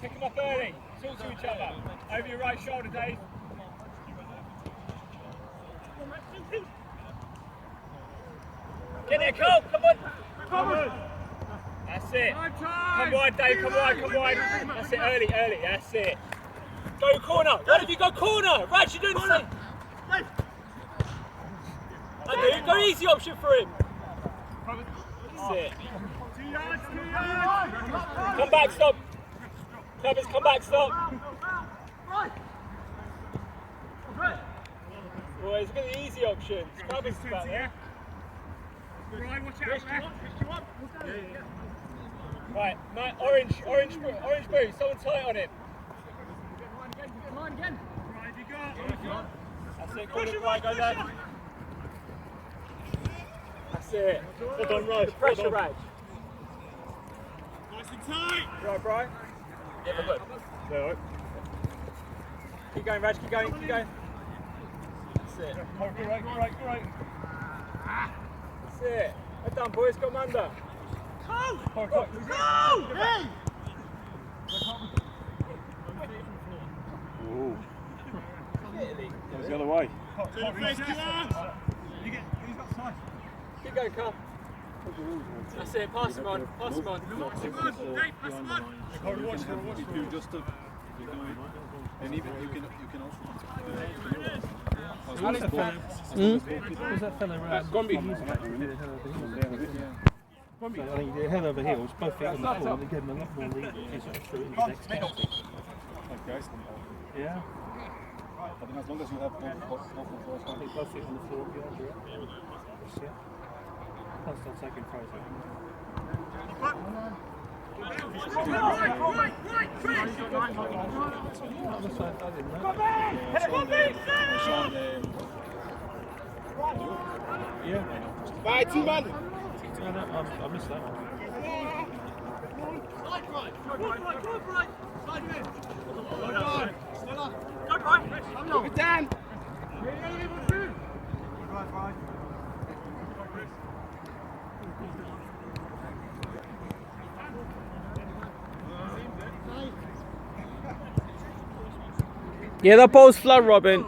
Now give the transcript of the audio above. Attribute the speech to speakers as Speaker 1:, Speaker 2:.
Speaker 1: pick them up early. Talk to each other. Over your right shoulder, Dave. Get there, Cole. Come on. Come on. That's it. Come wide, Dave. Come wide. Come wide. That's it. Early. That's it. Go corner. One of you go corner. Raj, you're doing the same. Go easy option for him. That's it. Come back, stop. Covers, come back, stop. Boys, look at the easy options. Covers back there. Right, orange boot. Someone tight on him. That's it. Push him right, go down. That's it. Well done, Raj. Pressure, Raj.
Speaker 2: Nice and tight.
Speaker 1: Right, Brian. Yeah, but look. Yeah, right. Keep going, Raj. Keep going. That's it. Great. That's it. Well done, boys. Got him under. Go! Hey!
Speaker 3: Ooh. That was the other way.
Speaker 1: Keep going, Carl. That's it. Pass him on.
Speaker 2: Pass him on.
Speaker 3: And even you can also.
Speaker 4: Who's that fella?
Speaker 3: Gombi.
Speaker 4: I think he did a hell of a heels, both feet on the floor, and they gave him a lot more lead through into the next penalty. Yeah.
Speaker 3: I think as long as you have both
Speaker 4: feet on the floor, yeah. Can't start taking throws. Yeah.
Speaker 2: Bye, two man.
Speaker 4: I missed that one.
Speaker 2: Look it down.
Speaker 5: Yeah, the ball's flow, Robin.